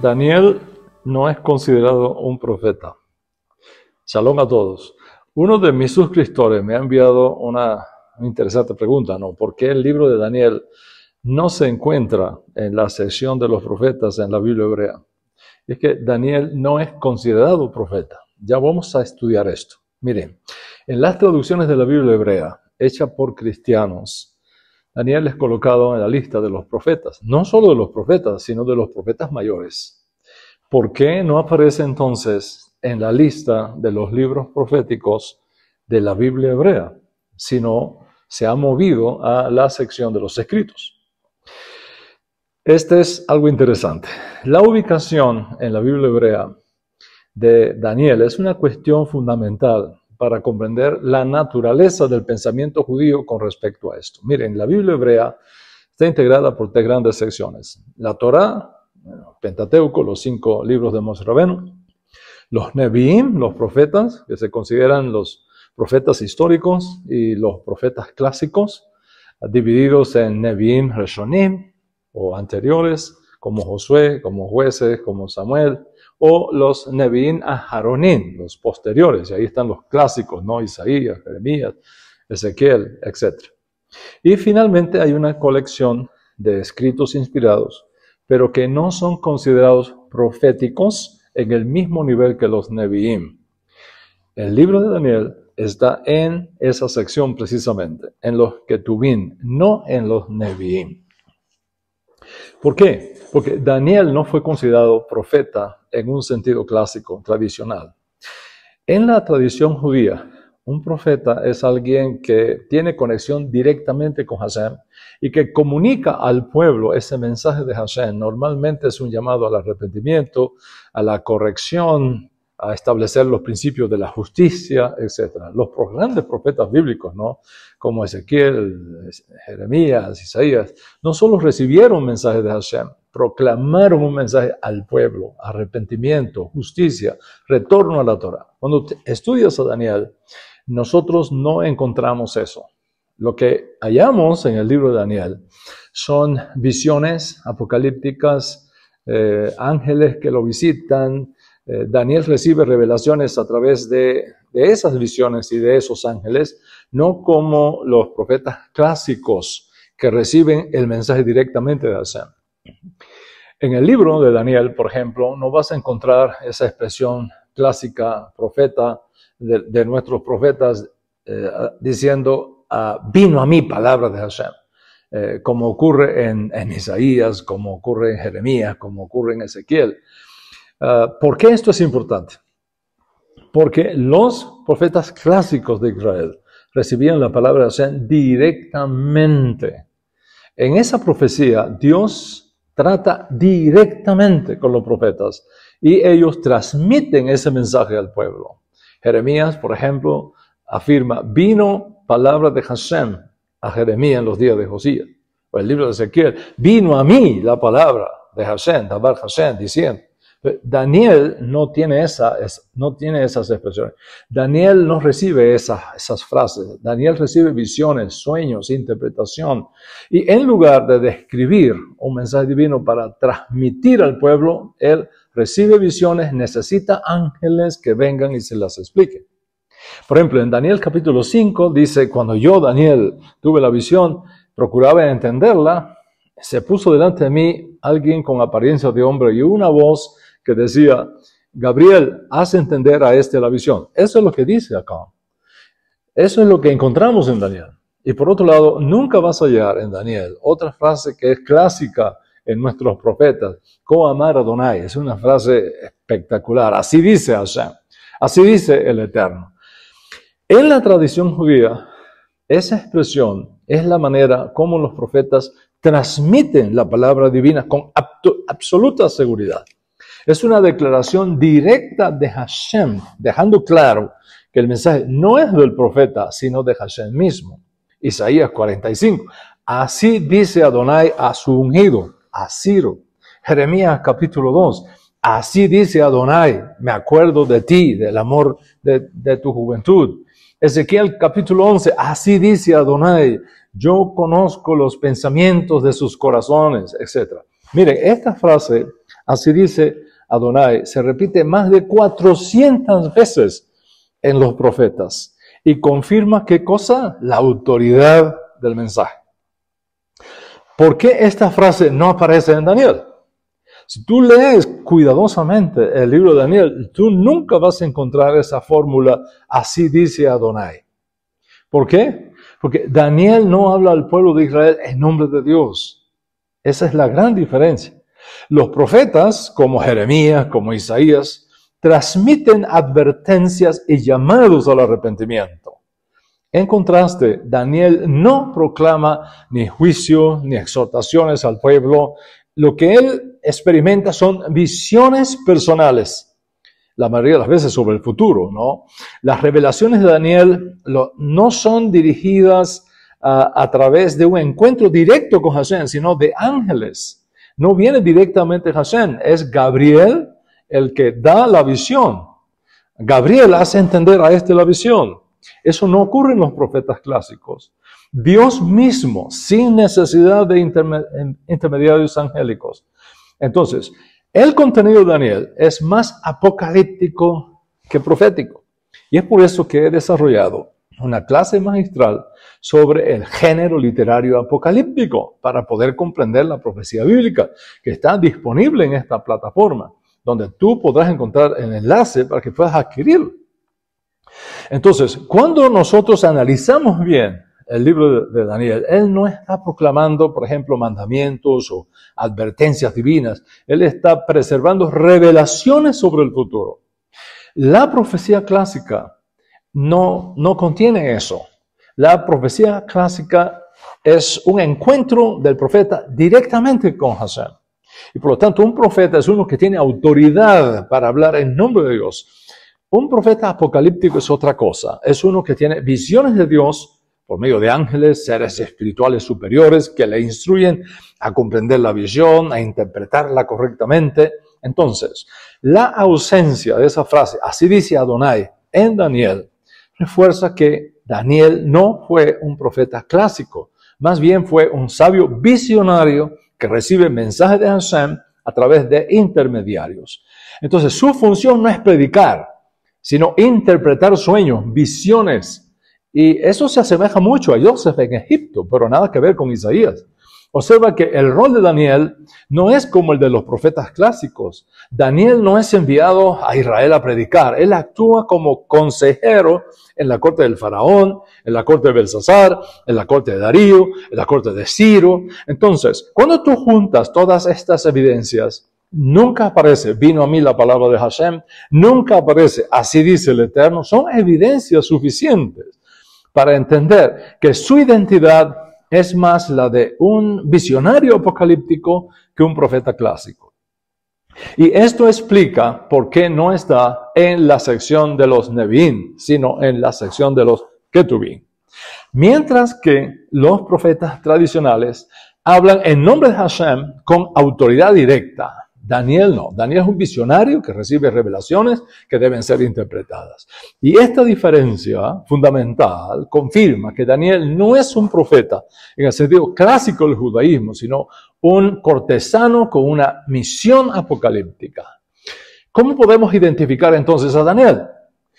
Daniel no es considerado un profeta. Shalom a todos. Uno de mis suscriptores me ha enviado una interesante pregunta, ¿no? ¿Por qué el libro de Daniel no se encuentra en la sección de los profetas en la Biblia hebrea? Es que Daniel no es considerado profeta. Ya vamos a estudiar esto. Miren, en las traducciones de la Biblia hebrea, hecha por cristianos, Daniel es colocado en la lista de los profetas. No solo de los profetas, sino de los profetas mayores. ¿Por qué no aparece entonces en la lista de los libros proféticos de la Biblia hebrea, sino se ha movido a la sección de los escritos? Este es algo interesante. La ubicación en la Biblia hebrea de Daniel es una cuestión fundamental para comprender la naturaleza del pensamiento judío con respecto a esto. Miren, la Biblia hebrea está integrada por tres grandes secciones. La Torá, Pentateuco, los 5 libros de Moshe Rabenu, los Nevi'im, los profetas, que se consideran los profetas históricos y los profetas clásicos, divididos en Nevi'im Reshonim, o anteriores, como Josué, como Jueces, como Samuel, o los Nevi'im Aharonim, los posteriores, y ahí están los clásicos, ¿no? Isaías, Jeremías, Ezequiel, etc. Y finalmente hay una colección de escritos inspirados, pero que no son considerados proféticos en el mismo nivel que los Nevi'im. El libro de Daniel está en esa sección precisamente, en los Ketuvim, no en los Nevi'im. ¿Por qué? Porque Daniel no fue considerado profeta en un sentido clásico, tradicional. En la tradición judía, un profeta es alguien que tiene conexión directamente con Hashem y que comunica al pueblo ese mensaje de Hashem. Normalmente es un llamado al arrepentimiento, a la corrección, a establecer los principios de la justicia, etc. Los grandes profetas bíblicos, ¿no? Como Ezequiel, Jeremías, Isaías, no solo recibieron mensajes de Hashem, proclamaron un mensaje al pueblo, arrepentimiento, justicia, retorno a la Torah. Cuando estudias a Daniel, nosotros no encontramos eso. Lo que hallamos en el libro de Daniel son visiones apocalípticas, ángeles que lo visitan. Daniel recibe revelaciones a través de esas visiones y de esos ángeles, no como los profetas clásicos que reciben el mensaje directamente de Hashem. En el libro de Daniel, por ejemplo, no vas a encontrar esa expresión clásica profeta de nuestros profetas diciendo, vino a mí palabra de Hashem, como ocurre en Isaías, como ocurre en Jeremías, como ocurre en Ezequiel. ¿Por qué esto es importante? Porque los profetas clásicos de Israel recibían la palabra de Hashem directamente. En esa profecía, Dios trata directamente con los profetas y ellos transmiten ese mensaje al pueblo. Jeremías, por ejemplo, afirma, vino palabra de Hashem a Jeremías en los días de Josías. O el libro de Ezequiel, vino a mí la palabra de Hashem, Dabar Hashem, diciendo. Daniel no tiene esas expresiones. Daniel no recibe esas frases. Daniel recibe visiones, sueños, interpretación. Y en lugar de describir un mensaje divino para transmitir al pueblo, él recibe visiones, necesita ángeles que vengan y se las expliquen. Por ejemplo, en Daniel capítulo 5 dice, cuando yo, Daniel, tuve la visión, procuraba entenderla, se puso delante de mí alguien con apariencia de hombre y una voz que decía, Gabriel, haz entender a la visión. Eso es lo que dice acá. Eso es lo que encontramos en Daniel. Y por otro lado, nunca vas a hallar en Daniel otra frase que es clásica en nuestros profetas. Ko amar Adonai. Es una frase espectacular. Así dice Hashem. Así dice el Eterno. En la tradición judía, esa expresión es la manera como los profetas transmiten la palabra divina con absoluta seguridad. Es una declaración directa de Hashem, dejando claro que el mensaje no es del profeta, sino de Hashem mismo. Isaías 45. Así dice Adonai a su ungido, a Ciro. Jeremías capítulo 2. Así dice Adonai, me acuerdo de ti, del amor de tu juventud. Ezequiel capítulo 11. Así dice Adonai, yo conozco los pensamientos de sus corazones, etc. Miren, esta frase Así dice Adonai. Se repite más de 400 veces en los profetas. Y confirma, ¿qué cosa? La autoridad del mensaje. ¿Por qué esta frase no aparece en Daniel? Si tú lees cuidadosamente el libro de Daniel, tú nunca vas a encontrar esa fórmula, así dice Adonai. ¿Por qué? Porque Daniel no habla al pueblo de Israel en nombre de Dios. Esa es la gran diferencia. Los profetas, como Jeremías, como Isaías, transmiten advertencias y llamados al arrepentimiento. En contraste, Daniel no proclama ni juicio ni exhortaciones al pueblo. Lo que él experimenta son visiones personales, la mayoría de las veces sobre el futuro, ¿no? Las revelaciones de Daniel no son dirigidas a través de un encuentro directo con Hashem, sino de ángeles. No viene directamente de Hashem, es Gabriel el que da la visión. Gabriel hace entender a la visión. Eso no ocurre en los profetas clásicos. Dios mismo, sin necesidad de intermediarios angélicos. Entonces, el contenido de Daniel es más apocalíptico que profético. Y es por eso que he desarrollado una clase magistral sobre el género literario apocalíptico para poder comprender la profecía bíblica, que está disponible en esta plataforma, donde tú podrás encontrar el enlace para que puedas adquirirlo. Entonces, cuando nosotros analizamos bien el libro de Daniel, él no está proclamando, por ejemplo, mandamientos o advertencias divinas. Él está preservando revelaciones sobre el futuro. La profecía clásica no contiene eso. La profecía clásica es un encuentro del profeta directamente con Hashem. Y por lo tanto, un profeta es uno que tiene autoridad para hablar en nombre de Dios. Un profeta apocalíptico es otra cosa. Es uno que tiene visiones de Dios por medio de ángeles, seres espirituales superiores que le instruyen a comprender la visión, a interpretarla correctamente. Entonces, la ausencia de esa frase, así dice Adonai, en Daniel, refuerza que Daniel no fue un profeta clásico, más bien fue un sabio visionario que recibe mensajes de Hashem a través de intermediarios. Entonces, su función no es predicar, sino interpretar sueños, visiones. Y eso se asemeja mucho a Joseph en Egipto, pero nada que ver con Isaías. Observa que el rol de Daniel no es como el de los profetas clásicos. Daniel no es enviado a Israel a predicar. Él actúa como consejero en la corte del faraón, en la corte de Belsasar, en la corte de Darío, en la corte de Ciro. Entonces, cuando tú juntas todas estas evidencias, nunca aparece, vino a mí la palabra de Hashem, nunca aparece, así dice el Eterno, son evidencias suficientes para entender que su identidad es más la de un visionario apocalíptico que un profeta clásico. Y esto explica por qué no está en la sección de los Nevi'im, sino en la sección de los Ketubim. Mientras que los profetas tradicionales hablan en nombre de Hashem con autoridad directa. Daniel no. Daniel es un visionario que recibe revelaciones que deben ser interpretadas. Y esta diferencia fundamental confirma que Daniel no es un profeta en el sentido clásico del judaísmo, sino un cortesano con una misión apocalíptica. ¿Cómo podemos identificar entonces a Daniel?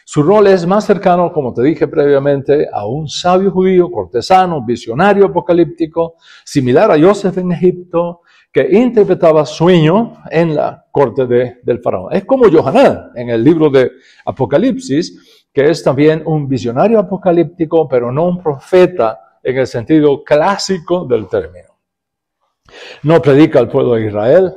Su rol es más cercano, como te dije previamente, a un sabio judío, cortesano, visionario apocalíptico, similar a Joseph en Egipto, que interpretaba sueños en la corte del faraón. Es como Yohanan en el libro de Apocalipsis, que es también un visionario apocalíptico, pero no un profeta en el sentido clásico del término. No predica al pueblo de Israel,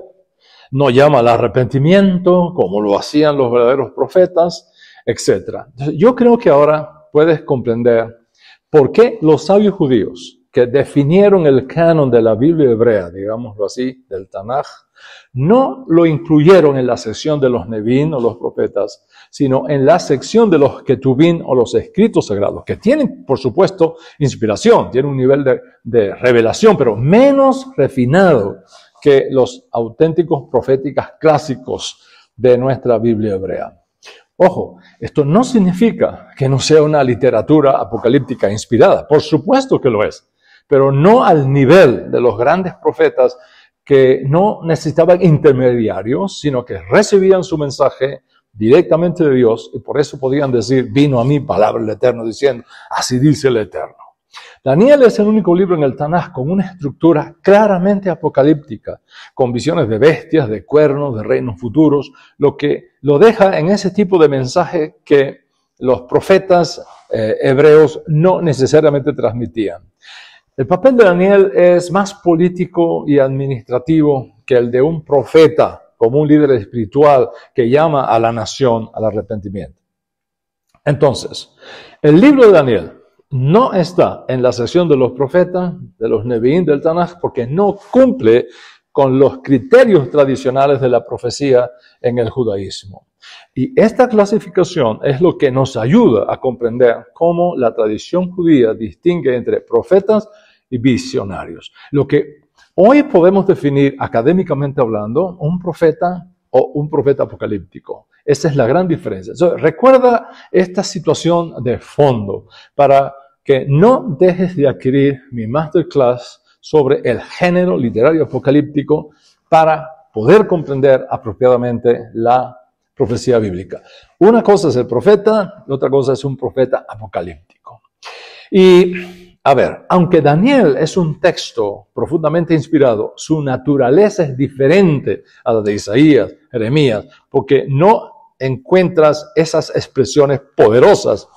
no llama al arrepentimiento, como lo hacían los verdaderos profetas, etc. Yo creo que ahora puedes comprender por qué los sabios judíos que definieron el canon de la Biblia hebrea, digámoslo así, del Tanaj, no lo incluyeron en la sección de los Nevi'im o los profetas, sino en la sección de los Ketubim o los escritos sagrados, que tienen, por supuesto, inspiración, tienen un nivel de revelación, pero menos refinado que los auténticos proféticas clásicos de nuestra Biblia hebrea. Ojo, esto no significa que no sea una literatura apocalíptica inspirada, por supuesto que lo es, pero no al nivel de los grandes profetas que no necesitaban intermediarios, sino que recibían su mensaje directamente de Dios, y por eso podían decir, vino a mí palabra del Eterno, diciendo, así dice el Eterno. Daniel es el único libro en el Tanaj con una estructura claramente apocalíptica, con visiones de bestias, de cuernos, de reinos futuros, lo que lo deja en ese tipo de mensaje que los profetas hebreos no necesariamente transmitían. El papel de Daniel es más político y administrativo que el de un profeta, como un líder espiritual que llama a la nación al arrepentimiento. Entonces, el libro de Daniel no está en la sección de los profetas, de los Nevi'im del Tanaj, porque no cumple con los criterios tradicionales de la profecía en el judaísmo. Y esta clasificación es lo que nos ayuda a comprender cómo la tradición judía distingue entre profetas y visionarios. Lo que hoy podemos definir académicamente hablando, un profeta o un profeta apocalíptico. Esa es la gran diferencia. Recuerda esta situación de fondo para que no dejes de adquirir mi masterclass sobre el género literario apocalíptico para poder comprender apropiadamente la profecía bíblica. Una cosa es el profeta, la otra cosa es un profeta apocalíptico. Y a ver, aunque Daniel es un texto profundamente inspirado, su naturaleza es diferente a la de Isaías, Jeremías, porque no encuentras esas expresiones poderosas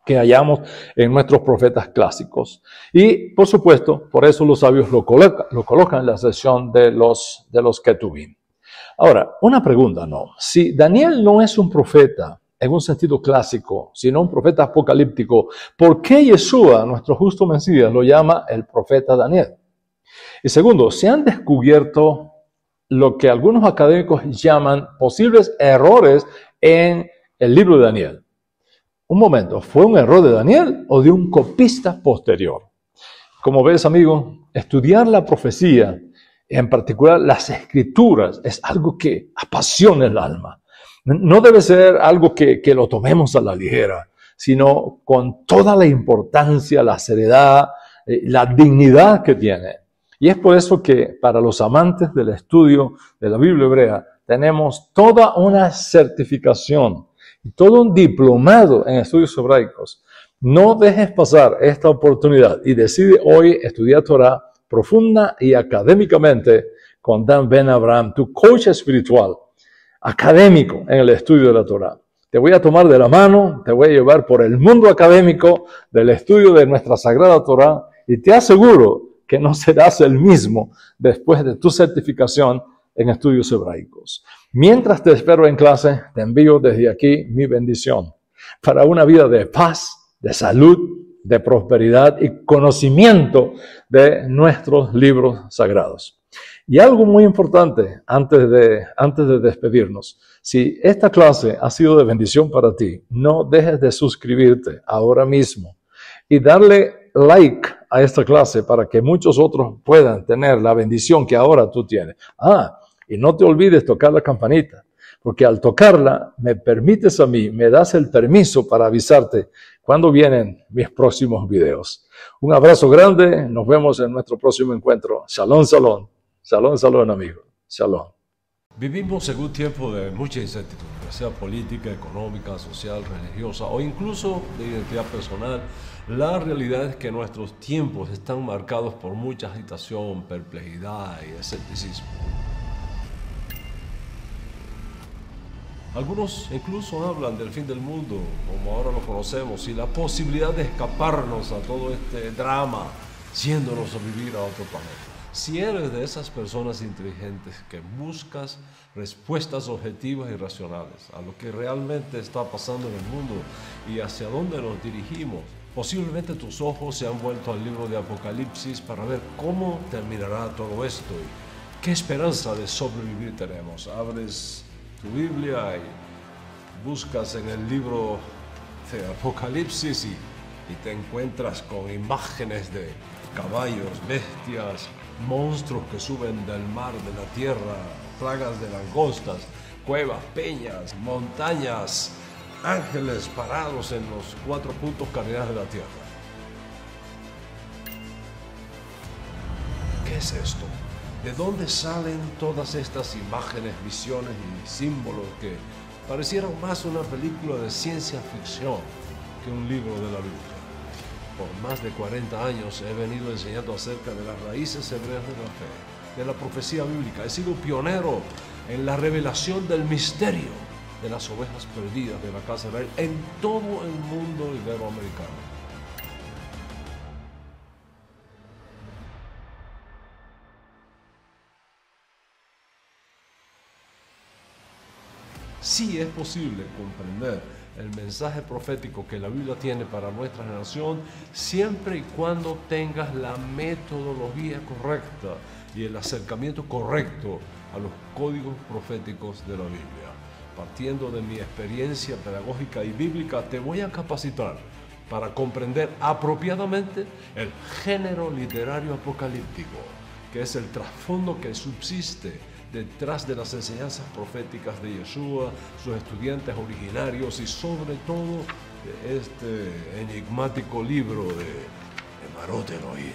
que hallamos en nuestros profetas clásicos. Y, por supuesto, por eso los sabios lo colocan en la sección de los Ketuvim. Ahora, una pregunta, ¿no? Si Daniel no es un profeta en un sentido clásico, sino un profeta apocalíptico, ¿por qué Yeshua, nuestro justo Mesías, lo llama el profeta Daniel? Y segundo, se han descubierto lo que algunos académicos llaman posibles errores en el libro de Daniel. Un momento, ¿fue un error de Daniel o de un copista posterior? Como ves, amigo, estudiar la profecía, en particular las escrituras, es algo que apasiona el alma. No debe ser algo que lo tomemos a la ligera, sino con toda la importancia, la seriedad, la dignidad que tiene. Y es por eso que para los amantes del estudio de la Biblia hebrea tenemos toda una certificación y todo un diplomado en estudios hebraicos. No dejes pasar esta oportunidad y decide hoy estudiar Torah profunda y académicamente con Dan Ben Abraham, tu coach espiritual, académico en el estudio de la Torah. Te voy a tomar de la mano, te voy a llevar por el mundo académico del estudio de nuestra Sagrada Torah y te aseguro que no serás el mismo después de tu certificación en estudios hebraicos. Mientras te espero en clase, te envío desde aquí mi bendición para una vida de paz, de salud, de prosperidad y conocimiento de nuestros libros sagrados. Y algo muy importante antes de despedirnos. Si esta clase ha sido de bendición para ti, no dejes de suscribirte ahora mismo y darle like a esta clase para que muchos otros puedan tener la bendición que ahora tú tienes. Y no te olvides tocar la campanita, porque al tocarla me permites a mí, me das el permiso para avisarte cuando vienen mis próximos videos. Un abrazo grande, nos vemos en nuestro próximo encuentro. Shalom, shalom. Shalom, shalom, amigo. Shalom. Vivimos en un tiempo de mucha incertidumbre, sea política, económica, social, religiosa o incluso de identidad personal. La realidad es que nuestros tiempos están marcados por mucha agitación, perplejidad y escepticismo. Algunos incluso hablan del fin del mundo, como ahora lo conocemos, y la posibilidad de escaparnos a todo este drama, yéndonos a vivir a otro planeta. Si eres de esas personas inteligentes que buscas respuestas objetivas y racionales a lo que realmente está pasando en el mundo y hacia dónde nos dirigimos, posiblemente tus ojos se han vuelto al libro de Apocalipsis para ver cómo terminará todo esto y qué esperanza de sobrevivir tenemos. Abres tu Biblia y buscas en el libro de Apocalipsis y te encuentras con imágenes de caballos, bestias, monstruos que suben del mar, de la tierra, plagas de langostas, cuevas, peñas, montañas, ángeles parados en los 4 puntos cardinales de la tierra. ¿Qué es esto? ¿De dónde salen todas estas imágenes, visiones y símbolos que parecieran más una película de ciencia ficción que un libro de la Biblia? Por más de 40 años he venido enseñando acerca de las raíces hebreas de la fe, de la profecía bíblica. He sido pionero en la revelación del misterio de las ovejas perdidas de la casa de Israel en todo el mundo iberoamericano. Sí es posible comprender el mensaje profético que la Biblia tiene para nuestra generación siempre y cuando tengas la metodología correcta y el acercamiento correcto a los códigos proféticos de la Biblia. Partiendo de mi experiencia pedagógica y bíblica, te voy a capacitar para comprender apropiadamente el género literario apocalíptico, que es el trasfondo que subsiste detrás de las enseñanzas proféticas de Yeshua, sus estudiantes originarios y sobre todo de este enigmático libro de Marot Elohim,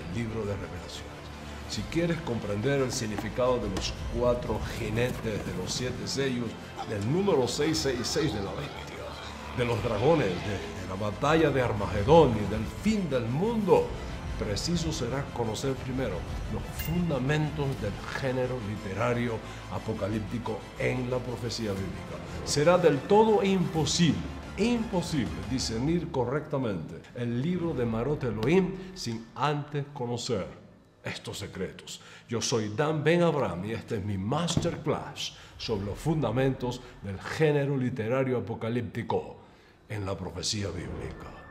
el libro de revelaciones. Si quieres comprender el significado de los 4 jinetes de los 7 sellos, del número 666 de la bestia, de los dragones, de la batalla de Armagedón y del fin del mundo, preciso será conocer primero los fundamentos del género literario apocalíptico en la profecía bíblica. Será del todo imposible discernir correctamente el libro de Marot Elohim sin antes conocer estos secretos. Yo soy Dan Ben Abraham y este es mi masterclass sobre los fundamentos del género literario apocalíptico en la profecía bíblica.